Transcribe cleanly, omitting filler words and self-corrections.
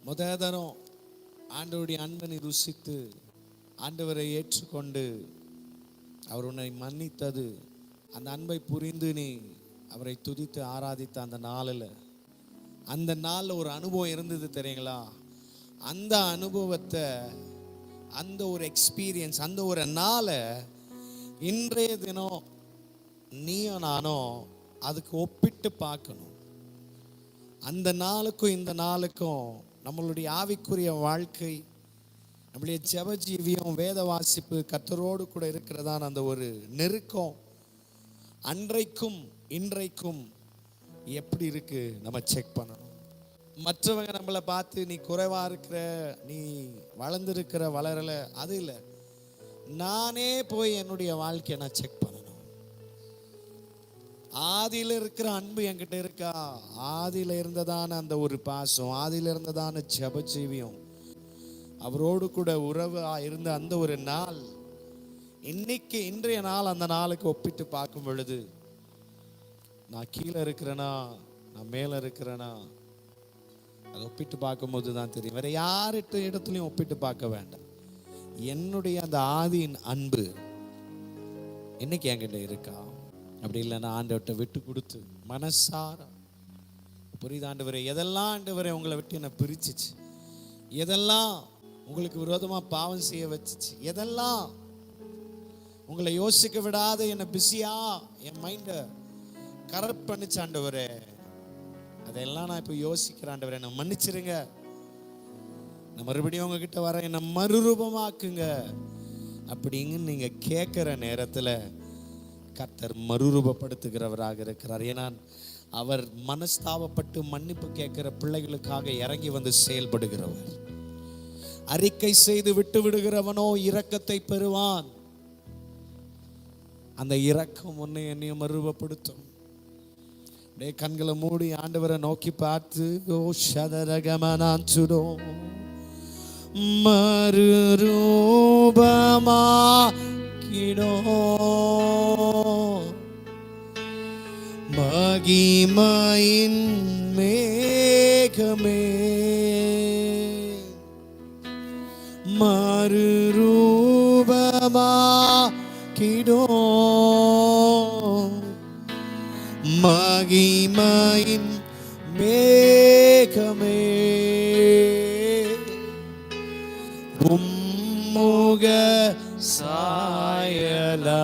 முதலும் ஆண்டவருடைய அன்பனை ருசித்து ஆண்டவரை ஏற்றுக்கொண்டு அவர் உன்னை மன்னித்தது, அந்த அன்பை புரிந்து நீ அவரை துதித்து ஆராதித்த அந்த நாளில் ஒரு அனுபவம் இருந்தது தெரியுங்களா? அந்த அனுபவத்தை, அந்த ஒரு எக்ஸ்பீரியன்ஸ், அந்த ஒரு நாளை இன்றைய தினம் நீயும் நானும் அதுக்கு ஒப்பிட்டு பார்க்கணும். அந்த நாளுக்கும் இந்த நாளுக்கும் நம்மளுடைய ஆவிக்குரிய வாழ்க்கை, நம்மளுடைய ஜெப ஜீவியம், வேத வாசிப்பு, கர்த்தரோடு கூட இருக்கிறதான அந்த ஒரு நெருக்கம் அன்றைக்கும் இன்றைக்கும் எப்படி இருக்கு நம்ம செக் பண்ணணும். மற்றவங்க நம்மளை பார்த்து நீ குறைவா இருக்கிற, நீ வளர்ந்துருக்கிற, வளரல, அது இல்லை. நானே போய் என்னுடைய வாழ்க்கையை நான் செக் பண்ணணும். ஆதியில இருக்கிற அன்பு என்கிட்ட இருக்கா? ஆதியில இருந்ததான அந்த ஒரு பாசம், ஆதியில இருந்ததான ஜெப ஜீவியம், அவரோடு கூட உறவு இருந்த அந்த ஒரு நாள், இன்னைக்கு இன்றைய நாள் அந்த நாளுக்கு ஒப்பிட்டு பார்க்கும் பொழுது நான் கீழே இருக்கிறேனா, நான் மேலே இருக்கிறேனா, அதை ஒப்பிட்டு பார்க்கும்போது தான் தெரியும். வேற யார்கிட்ட இடத்துலையும் ஒப்பிட்டு பார்க்க வேண்டாம். என்னுடைய அந்த ஆதியின் அன்பு இன்னைக்கு என்கிட்ட இருக்கா? அப்படி இல்லைன்னா ஆண்டவர்கிட்ட விட்டு கொடுத்து மனசார, புரியுது ஆண்டவரே, எதெல்லாம் ஆண்டவரே உங்களை விட்டு என்னை பிரிச்சிச்சு, எதெல்லாம் உங்களுக்கு விரோதமாக பாவம் செய்ய வச்சிச்சு, எதெல்லாம் உங்களை யோசிக்க விடாத என்னை பிஸியா என் மைண்டை கரெக்ட் பண்ணிச்சு ஆண்டவரே, அதெல்லாம் நான் இப்போ யோசிக்கிறேன் ஆண்டவரே, என்னை மன்னிச்சிருங்க, நான் மறுபடியும் உங்ககிட்ட வர, என்னை மறுரூபமாக்குங்க அப்படிங்க நீங்க கேட்குற நேரத்தில் கர்த்தர் மறுரூபப்படுத்துகிறவராக இருக்கிறார். ஏன்னா அவர் மனஸ்தாபப்பட்டு மன்னிப்பு கேட்கிற பிள்ளைகளுக்காக இறங்கி வந்து செயல்படுகிறவர். அறிக்கை செய்து விட்டு விடுகிறவனோ இரக்கத்தை பெறுவான். அந்த இரக்கம் உன்னை என்னையும் மறுரூபப்படுத்தும். கண்களை மூடி ஆண்டவரை நோக்கி பார்த்து, ஓ ஷதரகமனான்சுடோ மறுரூபமாக்கிடோ மகிமையின் மேகமே, மறுரூபமாக்கிடோ மகிமையின் மேகமே, உம்முக சாயலா